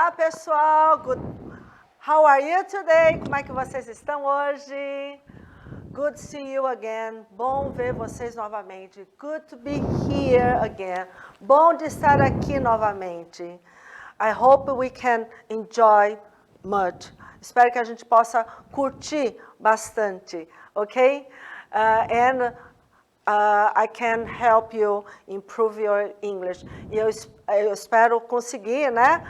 Olá, pessoal. How are you today? Como é que vocês estão hoje? Good to see you again. Bom ver vocês novamente. Good to be here again. Bom de estar aqui novamente. I hope we can enjoy much. Espero que a gente possa curtir bastante, ok? I can help you improve your English. E eu espero conseguir, né,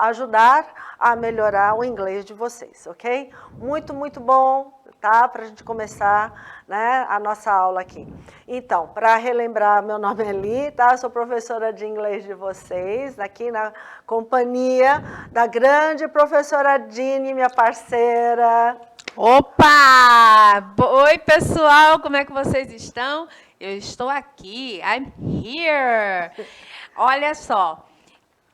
ajudar a melhorar o inglês de vocês, ok? Muito, muito bom, tá? Para a gente começar, né, a nossa aula aqui. Então, para relembrar, meu nome é Li, tá? Eu sou professora de inglês de vocês, aqui na companhia da grande professora Dini, minha parceira. Opa! Oi, pessoal, como é que vocês estão? Eu estou aqui, I'm here. Olha só,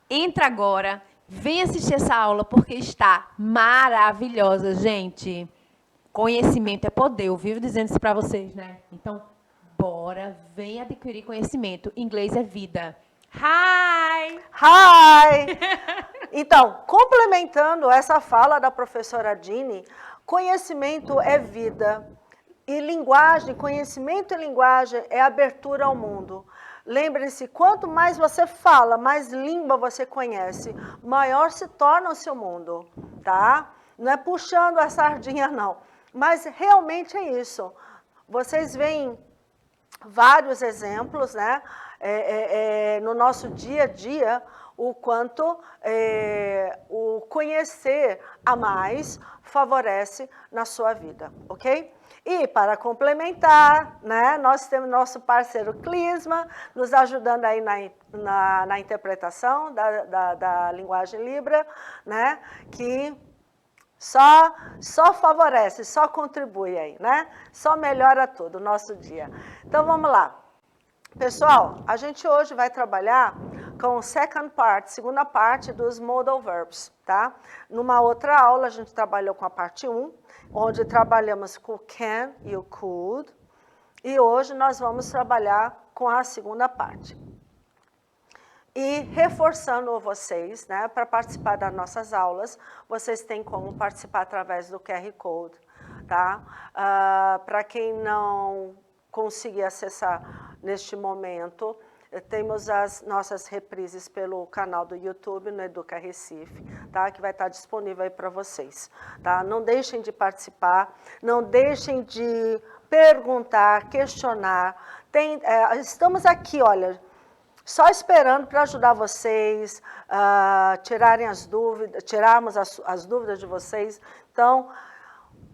entra agora, vem assistir essa aula porque está maravilhosa, gente. Conhecimento é poder, eu vivo dizendo isso para vocês, né? Então, bora, vem adquirir conhecimento. Inglês é vida. Hi! Hi! Então, complementando essa fala da professora Dini, conhecimento é vida e linguagem, conhecimento e linguagem é abertura ao mundo. Lembre-se, quanto mais você fala, mais língua você conhece, maior se torna o seu mundo, tá? Não é puxando a sardinha, não. Mas realmente é isso. Vocês veem vários exemplos, né? No nosso dia a dia, o quanto o conhecer a mais favorece na sua vida, ok? E para complementar, né, nós temos nosso parceiro Clisma, nos ajudando aí na interpretação da linguagem Libra, né, que só favorece, só contribui aí, né? Só melhora tudo o nosso dia. Então, vamos lá. Pessoal, a gente hoje vai trabalhar com segunda parte dos modal verbs, tá? Numa outra aula, a gente trabalhou com a parte 1, onde trabalhamos com o can e o could. E hoje nós vamos trabalhar com a segunda parte. E reforçando vocês, né, para participar das nossas aulas, vocês têm como participar através do QR Code, tá? Para quem não conseguir acessar neste momento, temos as nossas reprises pelo canal do YouTube, no Educa Recife, tá? Que vai estar disponível aí para vocês, tá? Não deixem de participar, não deixem de perguntar, questionar. Estamos aqui, olha, só esperando para ajudar vocês, tirarmos as dúvidas de vocês. Então,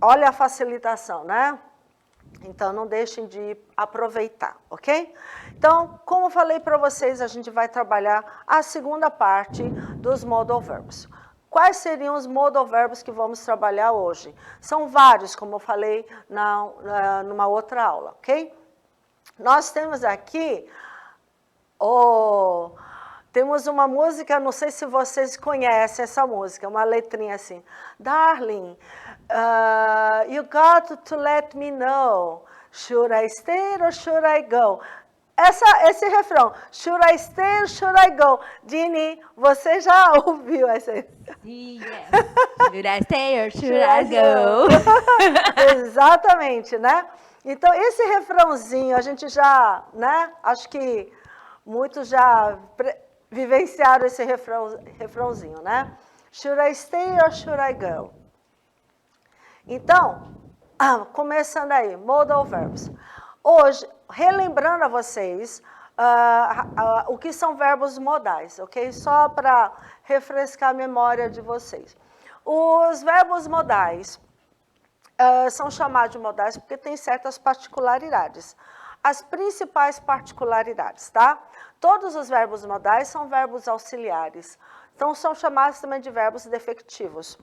olha a facilitação, né? Então, não deixem de aproveitar, ok? Então, como eu falei para vocês, a gente vai trabalhar a segunda parte dos modal verbs. Quais seriam os modal verbs que vamos trabalhar hoje? São vários, como eu falei numa outra aula, ok? Nós temos aqui... temos uma música, não sei se vocês conhecem essa música, uma letrinha assim. Darling, you got to let me know. Should I stay or should I go? Esse refrão, should I stay or should I go? Dini, você já ouviu essa? Yes. Should I stay or should I go? Exatamente, né? Então, esse refrãozinho, a gente já, né? Acho que muitos já vivenciaram esse refrãozinho, né? Should I stay or should I go? Então, começando aí, modal verbs. Hoje, relembrando a vocês o que são verbos modais, ok? Só para refrescar a memória de vocês. Os verbos modais são chamados de modais porque têm certas particularidades. As principais particularidades, tá? Todos os verbos modais são verbos auxiliares. Então, são chamados também de verbos defectivos.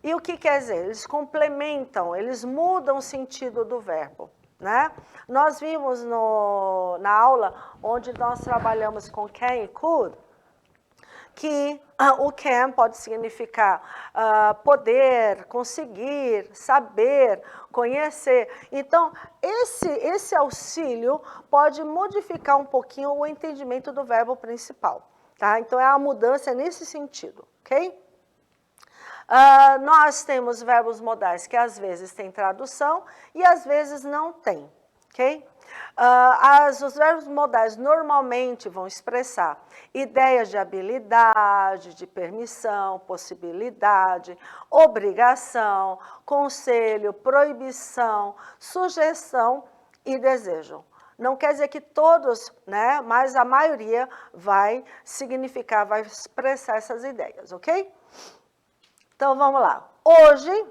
E o que quer dizer? Eles complementam, eles mudam o sentido do verbo, né? Nós vimos na aula, onde nós trabalhamos com can e could, que o can pode significar poder, conseguir, saber, conhecer. Então, esse auxílio pode modificar um pouquinho o entendimento do verbo principal, tá? Então, a mudança é nesse sentido, ok? Nós temos verbos modais que às vezes têm tradução e às vezes não tem, ok? Os verbos modais normalmente vão expressar ideias de habilidade, de permissão, possibilidade, obrigação, conselho, proibição, sugestão e desejo. Não quer dizer que todos, né, mas a maioria vai significar, vai expressar essas ideias, ok? Então, vamos lá. Hoje,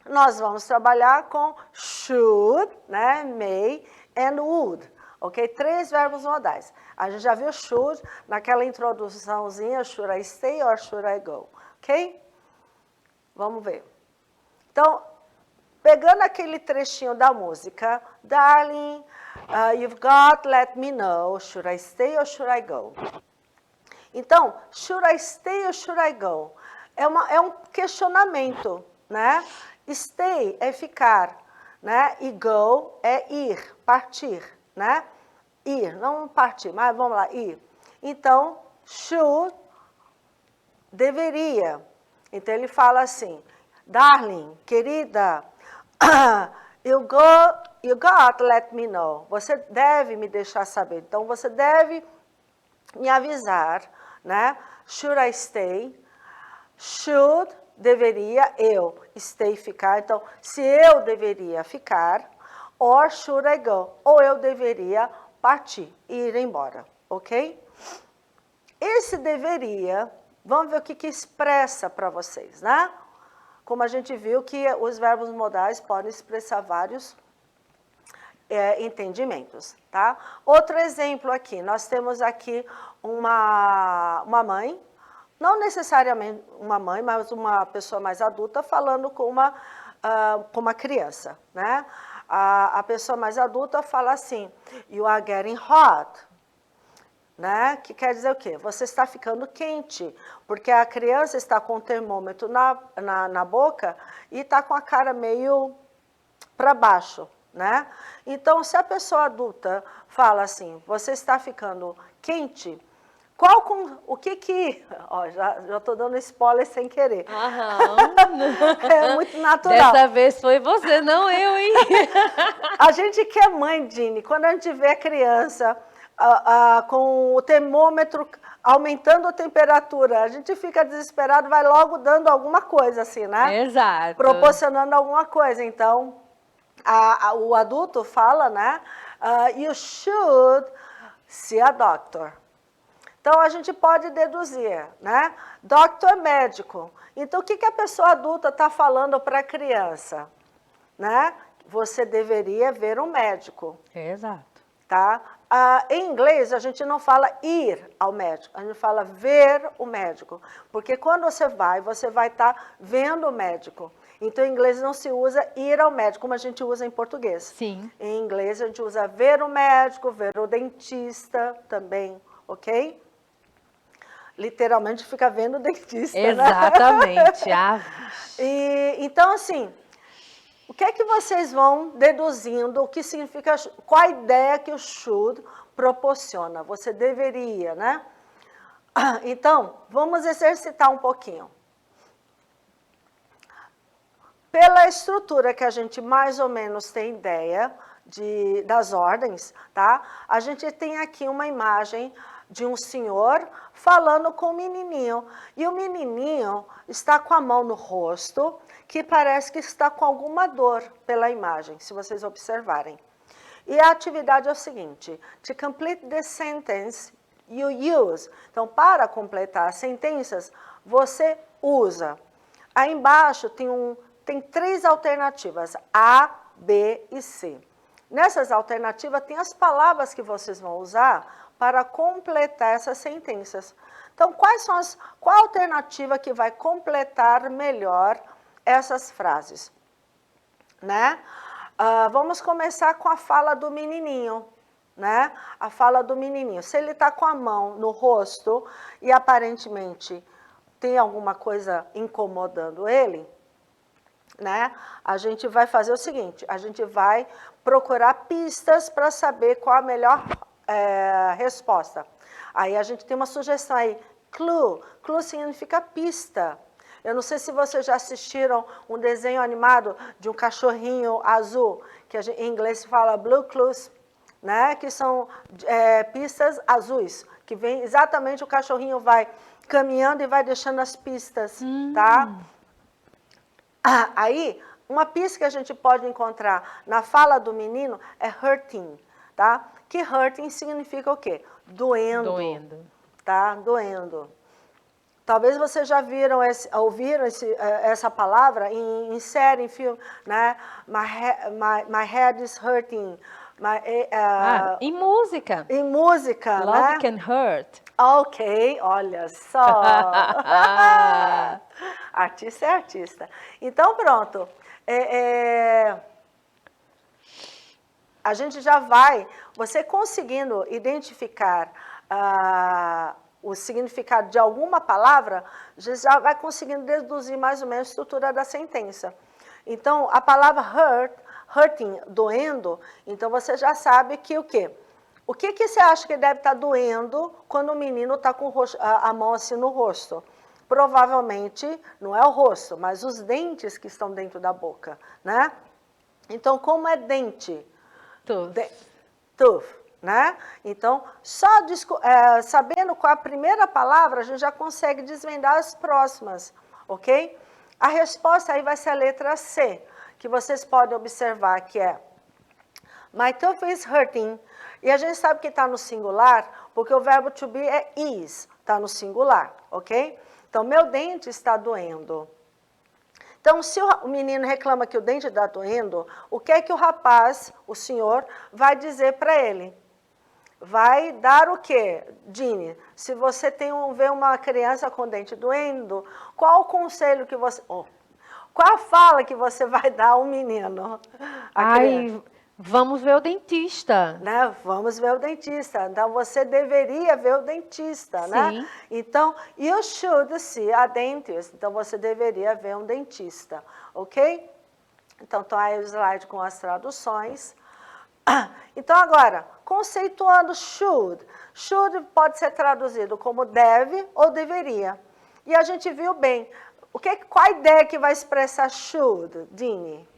nós vamos trabalhar com should, né, may and would, ok? 3 verbos modais. A gente já viu should naquela introduçãozinha, should I stay or should I go, ok? Vamos ver. Então, pegando aquele trechinho da música, darling, you've got to let me know, should I stay or should I go? Então, should I stay or should I go? É um questionamento, né? Stay é ficar, né? E go é ir, partir, né? Ir, não partir, mas vamos lá, ir. Então, should, deveria. Então, ele fala assim, darling, querida, you got to let me know. Você deve me deixar saber. Então, você deve me avisar, né? Should I stay? Should, deveria, eu, stay, ficar. Então, se eu deveria ficar, or should I go? Ou eu deveria partir, ir embora, ok? Esse deveria, vamos ver o que expressa para vocês, né? Como a gente viu que os verbos modais podem expressar vários entendimentos, tá? Outro exemplo aqui, nós temos aqui uma mãe, não necessariamente uma mãe, mas uma pessoa mais adulta falando com uma criança, né? A pessoa mais adulta fala assim, you are getting hot, né? Que quer dizer o quê? Você está ficando quente, porque a criança está com o termômetro na boca e está com a cara meio para baixo, né? Então, se a pessoa adulta fala assim, você está ficando quente, o que... Ó, já estou dando spoiler sem querer. É muito natural. Dessa vez foi você, não eu, hein? A gente que é mãe, Dini, quando a gente vê a criança com o termômetro aumentando a temperatura, a gente fica desesperado, vai logo dando alguma coisa assim, né? Exato. Proporcionando alguma coisa. Então, o adulto fala, né? You should see a doctor. Então, a gente pode deduzir, né? Doctor médico. Então, o que a pessoa adulta está falando para a criança? Né? Você deveria ver um médico. Exato. Tá? Em inglês, a gente não fala ir ao médico, a gente fala ver o médico. Porque quando você vai estar vendo o médico. Então, em inglês não se usa ir ao médico, como a gente usa em português. Sim. Em inglês, a gente usa ver o médico, ver o dentista também, ok? Literalmente fica vendo o dentista, exatamente. Né? Então, assim, o que é que vocês vão deduzindo, o que significa, qual a ideia que o should proporciona? Você deveria, né? Então, vamos exercitar um pouquinho. Pela estrutura que a gente mais ou menos tem ideia das ordens, tá? A gente tem aqui uma imagem de um senhor falando com o menininho. E o menininho está com a mão no rosto, que parece que está com alguma dor pela imagem, se vocês observarem. E a atividade é o seguinte, to complete the sentence, you use. Então, para completar as sentenças, você usa. Aí embaixo tem 3 alternativas, A, B e C. Nessas alternativas, tem as palavras que vocês vão usar para completar essas sentenças. Então, qual a alternativa que vai completar melhor essas frases? Né? Vamos começar com a fala do menininho. Né? A fala do menininho. Se ele está com a mão no rosto e aparentemente tem alguma coisa incomodando ele, né? A gente vai fazer o seguinte, a gente vai procurar pistas para saber qual a melhor resposta. Aí a gente tem uma sugestão aí, clue. Clue significa pista. Eu não sei se vocês já assistiram um desenho animado de um cachorrinho azul, que em inglês se fala blue clues, né? Que são pistas azuis, que vem exatamente o cachorrinho vai caminhando e vai deixando as pistas, tá? Aí, uma pista que a gente pode encontrar na fala do menino é hurting, tá? Que hurting significa o quê? Doendo. Doendo. Tá? Doendo. Talvez vocês já ouviram essa palavra em série, em filme, né? My head is hurting. Em música. Em música, Love né? can hurt. Ok, olha só. Artista é artista. Então, pronto. A gente já vai, você conseguindo identificar o significado de alguma palavra, você já vai conseguindo deduzir mais ou menos a estrutura da sentença. Então, a palavra hurting, doendo, então você já sabe que o quê? O que você acha que deve estar doendo quando o menino está com a mão assim no rosto? Provavelmente não é o rosto, mas os dentes que estão dentro da boca, né? Então, como é dente? Tooth, né? Então, só sabendo qual é a primeira palavra, a gente já consegue desvendar as próximas, ok? A resposta aí vai ser a letra C, que vocês podem observar que é My tooth is hurting. E a gente sabe que está no singular, porque o verbo to be é is, está no singular, ok? Então, meu dente está doendo. Então, se o menino reclama que o dente está doendo, o que é que o rapaz, o senhor, vai dizer para ele? Vai dar o quê, Dini? Se você vê uma criança com o dente doendo, qual o conselho que você... qual a fala que você vai dar ao menino? Vamos ver o dentista. Né? Vamos ver o dentista. Então, você deveria ver o dentista, Sim. né? Então, you should see a dentist. Então, você deveria ver um dentista, ok? Então, tá aí o slide com as traduções. Então, agora, conceituando should. Should pode ser traduzido como deve ou deveria. E a gente viu bem. Qual a ideia que vai expressar should, Dini?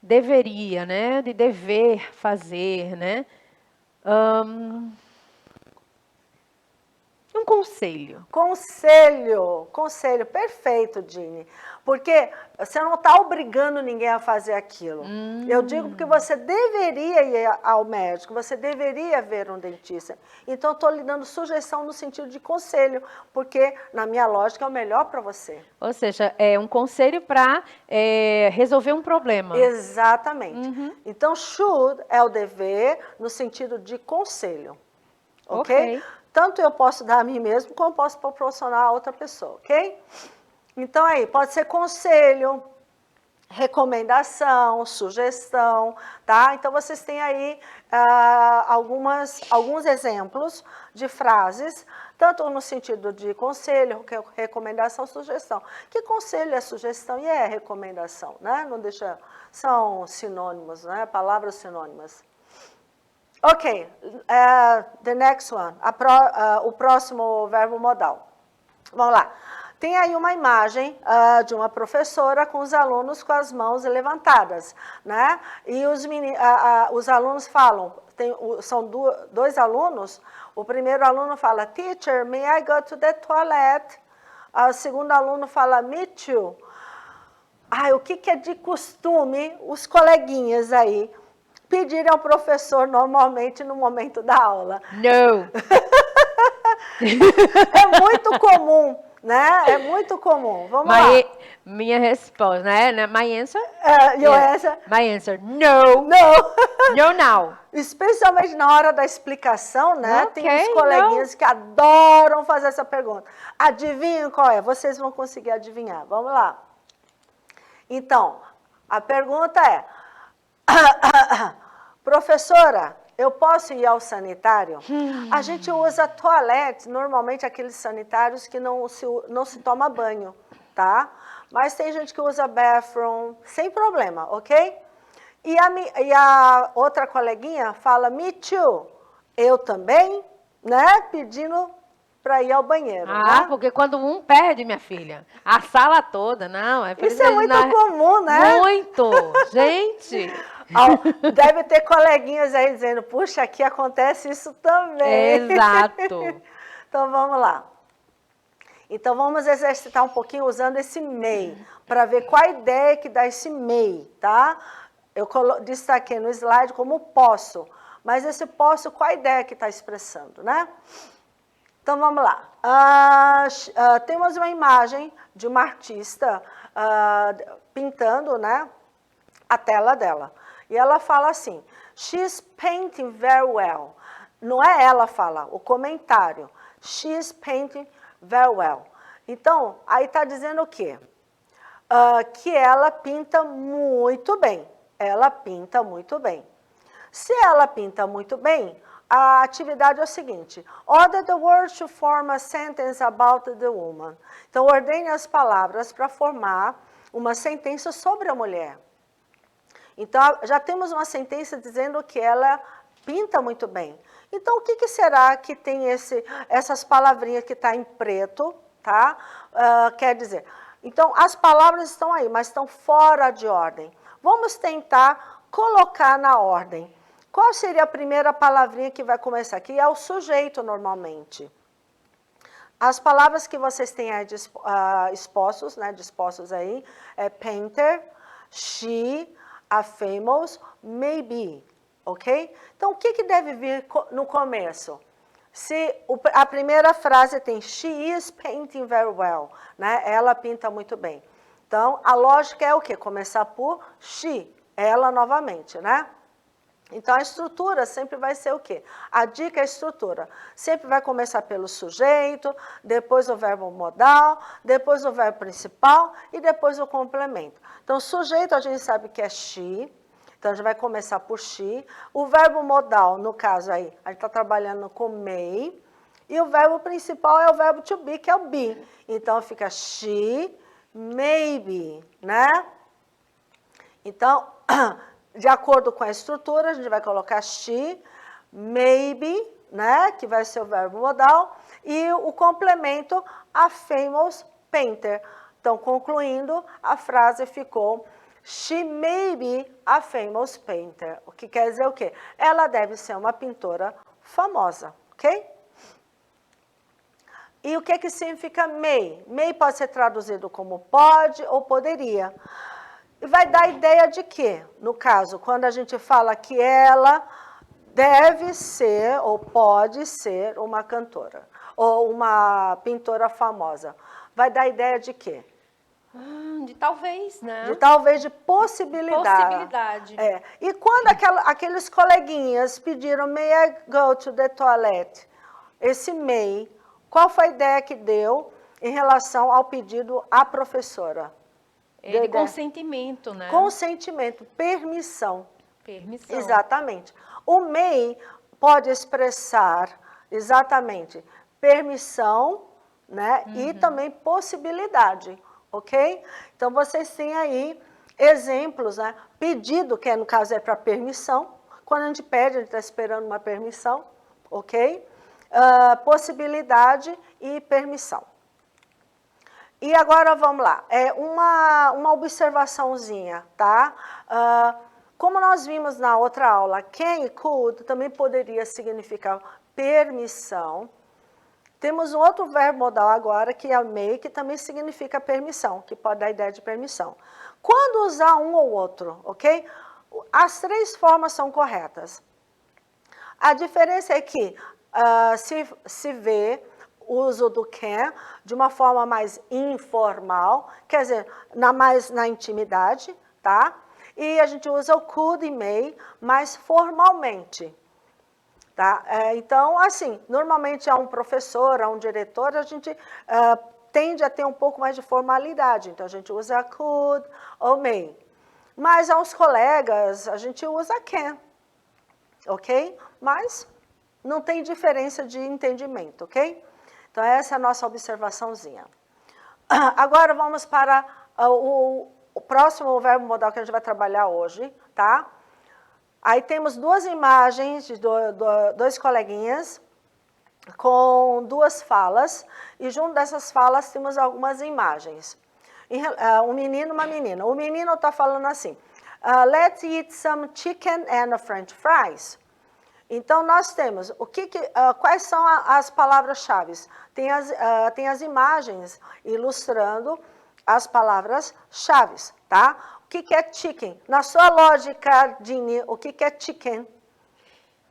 Deveria, né? De dever fazer, né? Um conselho. Conselho, perfeito, Dini. Porque você não está obrigando ninguém a fazer aquilo. Eu digo porque você deveria ir ao médico, você deveria ver um dentista. Então, estou lhe dando sugestão no sentido de conselho, porque, na minha lógica, é o melhor para você. Ou seja, é um conselho para resolver um problema. Exatamente. Então, should é o dever no sentido de conselho. Ok? Tanto eu posso dar a mim mesmo, como posso proporcionar a outra pessoa, ok? Então, aí, pode ser conselho, recomendação, sugestão, tá? Então, vocês têm aí alguns exemplos de frases, tanto no sentido de conselho, recomendação, sugestão. Que conselho é sugestão e é recomendação, né? Não deixa... São sinônimos, né? Palavras sinônimas. Ok, the next one, o próximo verbo modal. Vamos lá. Tem aí uma imagem de uma professora com os alunos com as mãos levantadas, né? E os alunos falam, são dois alunos, o primeiro aluno fala, Teacher, may I go to the toilet? O segundo aluno fala, me too. O que é de costume os coleguinhas aí pedirem ao professor normalmente no momento da aula? Não. É muito comum, né? É muito comum. Vamos lá. Minha resposta, né? My answer? Your answer? My answer, no. No now. Especialmente na hora da explicação, né? Okay, tem uns coleguinhas que adoram fazer essa pergunta. Adivinham qual é? Vocês vão conseguir adivinhar. Vamos lá. Então, a pergunta é... Professora, eu posso ir ao sanitário? A gente usa toalete, normalmente aqueles sanitários que não se toma banho, tá? Mas tem gente que usa bathroom, sem problema, ok? E a outra coleguinha fala, me too. Eu também, né? Pedindo para ir ao banheiro, né? Porque quando um perde, minha filha, a sala toda, não. Isso é muito comum, né? Muito! Gente! Deve ter coleguinhas aí dizendo, puxa, aqui acontece isso também. Exato. Então, vamos lá. Então, vamos exercitar um pouquinho usando esse may, para ver qual a ideia que dá esse may, tá? Eu destaquei no slide como posso, mas esse posso, qual a ideia que está expressando, né? Então, vamos lá. Temos uma imagem de uma artista pintando, né, a tela dela. E ela fala assim, she's painting very well. Não é ela fala, o comentário. She's painting very well. Então, aí está dizendo o quê? Que ela pinta muito bem. Ela pinta muito bem. Se ela pinta muito bem, a atividade é o seguinte. Order the words to form a sentence about the woman. Então, ordene as palavras para formar uma sentença sobre a mulher. Então, já temos uma sentença dizendo que ela pinta muito bem. Então, o que será que tem essas palavrinhas que está em preto, tá? Quer dizer, então, as palavras estão aí, mas estão fora de ordem. Vamos tentar colocar na ordem. Qual seria a primeira palavrinha que vai começar aqui? É o sujeito, normalmente. As palavras que vocês têm aí expostos, né, dispostos aí, é painter, she, a famous, maybe, ok? Então, o que deve vir no começo? Se a primeira frase tem she is painting very well, né? Ela pinta muito bem. Então, a lógica é o quê? Começar por she, ela novamente, né? Então, a estrutura sempre vai ser o quê? A dica é a estrutura. Sempre vai começar pelo sujeito, depois o verbo modal, depois o verbo principal e depois o complemento. Então, sujeito a gente sabe que é she, então a gente vai começar por she. O verbo modal, no caso aí, a gente está trabalhando com may. E o verbo principal é o verbo to be, que é o be. Então, fica she, maybe, né? Então, de acordo com a estrutura, a gente vai colocar she, maybe, né, que vai ser o verbo modal, e o complemento, a famous painter. Então, concluindo, a frase ficou, she may be a famous painter. O que quer dizer o quê? Ela deve ser uma pintora famosa, ok? E o que significa may? May pode ser traduzido como pode ou poderia. E vai dar a ideia de que, no caso, quando a gente fala que ela deve ser ou pode ser uma cantora, ou uma pintora famosa, vai dar a ideia de quê? De talvez, né? De talvez, de possibilidade. Possibilidade. E quando aqueles coleguinhas pediram, may I go to the toilet? Esse may, qual foi a ideia que deu em relação ao pedido à professora? De consentimento, né? Consentimento, permissão. Permissão. Exatamente. O may pode expressar, exatamente, permissão, né? E também possibilidade, ok? Então, vocês têm aí exemplos, né? Pedido, que no caso é para permissão. Quando a gente pede, a gente está esperando uma permissão, ok? Possibilidade e permissão. E agora vamos lá, uma observaçãozinha, tá? Como nós vimos na outra aula, can e could também poderia significar permissão. Temos um outro verbo modal agora, que é may, que também significa permissão, que pode dar a ideia de permissão. Quando usar um ou outro, ok? As três formas são corretas. A diferença é que se vê o uso do can de uma forma mais informal, quer dizer, mais na intimidade, tá? E a gente usa o could e may mais formalmente, tá? Então, assim, normalmente a um professor, a um diretor, a gente tende a ter um pouco mais de formalidade, então a gente usa could ou may. Mas aos colegas, a gente usa can, ok? Mas não tem diferença de entendimento, ok? Então, essa é a nossa observaçãozinha. Agora, vamos para o próximo verbo modal que a gente vai trabalhar hoje, tá? Aí temos duas imagens de dois coleguinhas com duas falas, e junto dessas falas temos algumas imagens. Um menino e uma menina. O menino está falando assim, let's eat some chicken and French fries. Então, nós temos, quais são as palavras-chave? Tem as imagens ilustrando as palavras-chave, tá? O que é chicken? Na sua lógica, Dini, o que é chicken?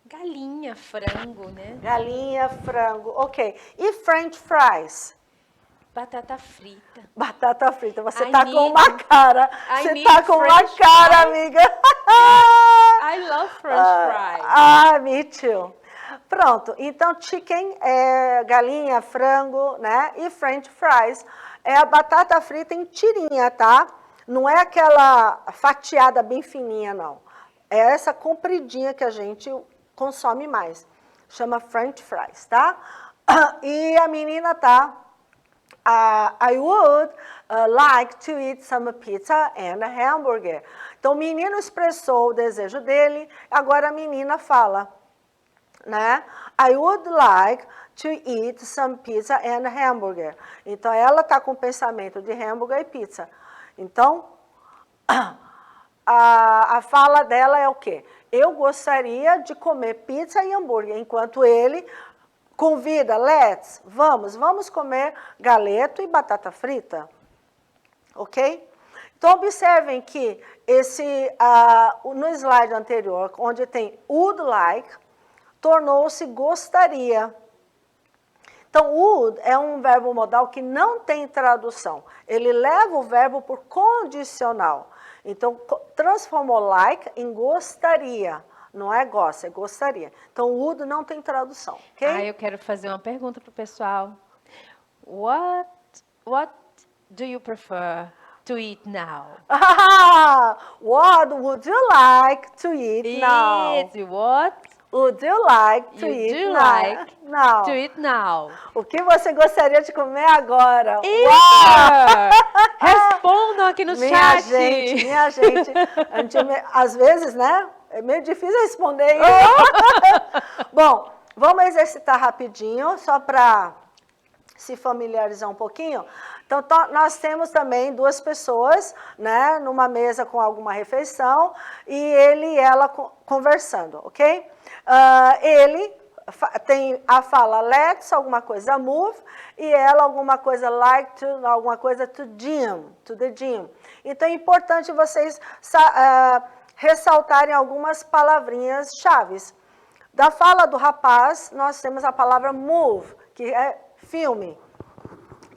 Galinha, frango, né? Galinha, frango, ok. E French fries? Batata frita. Batata frita. Você tá com uma cara. Você tá com uma French cara, fries. amiga. I love French fries. Me too. Pronto. Então, chicken é galinha, frango, né? E French fries é a batata frita em tirinha, tá? Não é aquela fatiada bem fininha, não. É essa compridinha que a gente consome mais. Chama French fries, tá? E a menina tá... I would like to eat some pizza and a hamburger. Então, o menino expressou o desejo dele, agora a menina fala, né? I would like to eat some pizza and a hamburger. Então, ela está com o pensamento de hambúrguer e pizza. Então, a fala dela é o quê? Eu gostaria de comer pizza e hambúrguer, enquanto ele... convida, vamos comer galeto e batata frita, ok? Então, observem que no slide anterior, onde tem would like, tornou-se gostaria. Então, would é um verbo modal que não tem tradução. Ele leva o verbo por condicional. Então, transformou like em gostaria. Não é gosta, é gostaria. Então, would não tem tradução, ok? Eu quero fazer uma pergunta para o pessoal. What do you prefer to eat now? What would you like to eat now? What would you like to eat now? To eat now? O que você gostaria de comer agora? Respondam aqui no chat. Minha gente. Às vezes, né? É meio difícil responder isso. Bom, vamos exercitar rapidinho, só para se familiarizar um pouquinho. Então, nós temos também duas pessoas, né, numa mesa com alguma refeição, e ele e ela conversando, ok? Ele tem a fala let's, alguma coisa move, e ela alguma coisa like to, alguma coisa to the gym. Então, é importante vocês... ressaltarem algumas palavrinhas chaves. Da fala do rapaz, nós temos a palavra move, que é filme.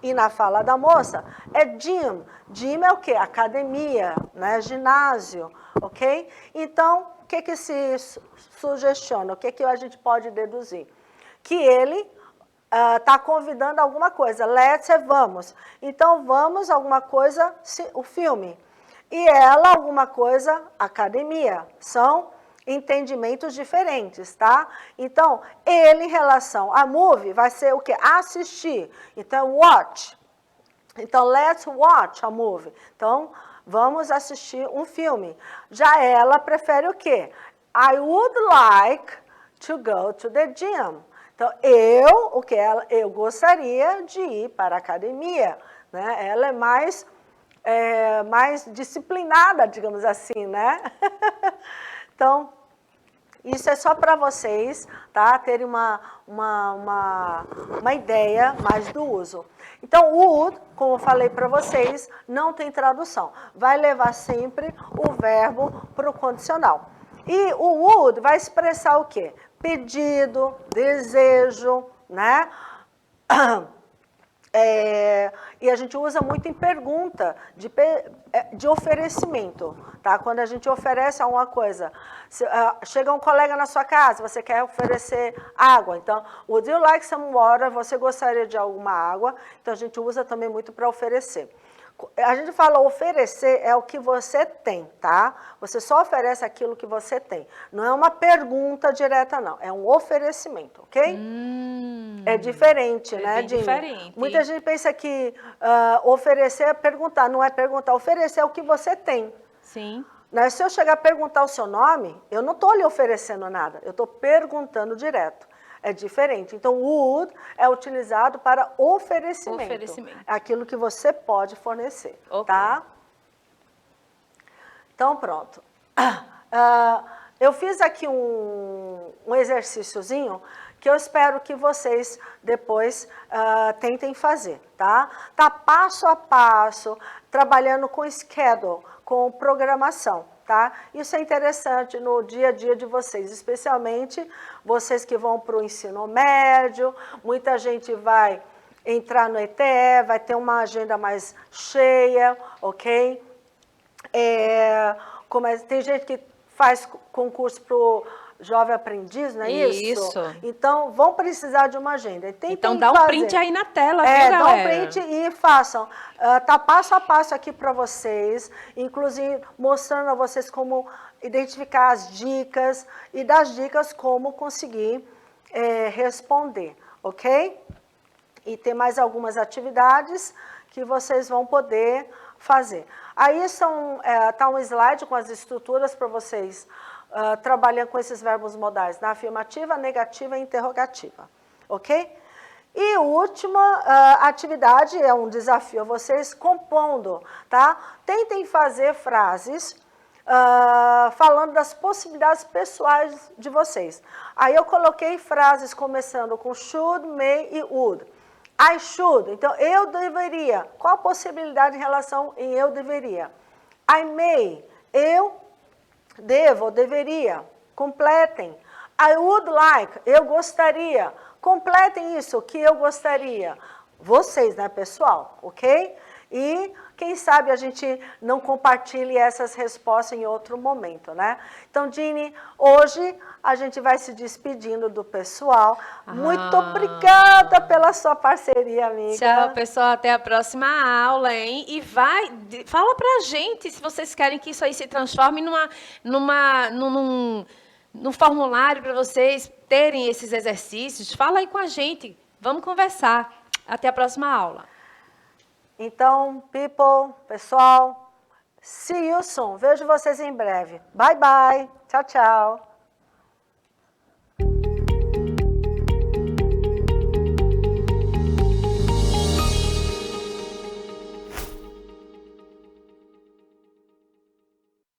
E na fala da moça, é gym. Gym é o quê? Academia, né? Ginásio, ok? Então, o que se sugestiona? O que a gente pode deduzir? Que ele está convidando alguma coisa. Let's é vamos. Então, vamos alguma coisa, o filme. E ela, alguma coisa, academia. São entendimentos diferentes, tá? Então, ele em relação a move vai ser o quê? Assistir. Então, watch. Então, let's watch a movie. Então, vamos assistir um filme. Já ela prefere o quê? I would like to go to the gym. Então, eu gostaria de ir para a academia. Né? Ela é mais disciplinada, digamos assim, né? Então, isso é só para vocês, tá? Terem uma ideia mais do uso. Então, o would, como eu falei para vocês, não tem tradução. Vai levar sempre o verbo para o condicional. E o would vai expressar o quê? Pedido, desejo, né? E a gente usa muito em pergunta, de oferecimento, tá? Quando a gente oferece alguma coisa, chega um colega na sua casa, você quer oferecer água, então, would you like some water? Você gostaria de alguma água? Então, a gente usa também muito para oferecer. A gente fala oferecer é o que você tem, tá? Você só oferece aquilo que você tem. Não é uma pergunta direta, não. É um oferecimento, ok? É diferente, né, Dini? Diferente. Muita gente pensa que oferecer é perguntar. Não é perguntar. Oferecer é o que você tem. Sim. Né? Se eu chegar a perguntar o seu nome, eu não estou lhe oferecendo nada, eu estou perguntando direto. É diferente. Então, would é utilizado para oferecimento. Oferecimento. É aquilo que você pode fornecer, Ok. tá? Então, pronto. Eu fiz aqui um exercíciozinho que eu espero que vocês depois tentem fazer, tá? Tá passo a passo, trabalhando com schedule, com programação, tá? Isso é interessante no dia a dia de vocês, especialmente vocês que vão para o ensino médio, muita gente vai entrar no ETE, vai ter uma agenda mais cheia, ok? Tem gente que faz concurso para o jovem aprendiz, não é isso? Isso. Então, vão precisar de uma agenda. Então, dá um print aí na tela, viu, dá galera? um print e façam. Tá passo a passo aqui para vocês, inclusive mostrando a vocês como identificar as dicas e das dicas como conseguir responder, ok? E tem mais algumas atividades que vocês vão poder fazer. Aí tá um slide com as estruturas para vocês trabalhando com esses verbos modais na afirmativa, negativa e interrogativa, ok? E a última atividade é um desafio a vocês compondo, tá? Tentem fazer frases falando das possibilidades pessoais de vocês. Aí eu coloquei frases começando com should, may e would. I should, então eu deveria. Qual a possibilidade em relação em eu deveria? I may, eu devo, deveria. Completem. I would like, eu gostaria. Completem isso, o que eu gostaria. Vocês, né, pessoal? Ok? E quem sabe a gente não compartilhe essas respostas em outro momento, né? Então, Dini, hoje a gente vai se despedindo do pessoal. Muito obrigada pela sua parceria, amiga. Tchau, pessoal. Até a próxima aula, hein? E fala pra gente se vocês querem que isso aí se transforme num formulário para vocês terem esses exercícios. Fala aí com a gente. Vamos conversar. Até a próxima aula. Então, people, pessoal, see you soon. Vejo vocês em breve. Bye, bye. Tchau, tchau.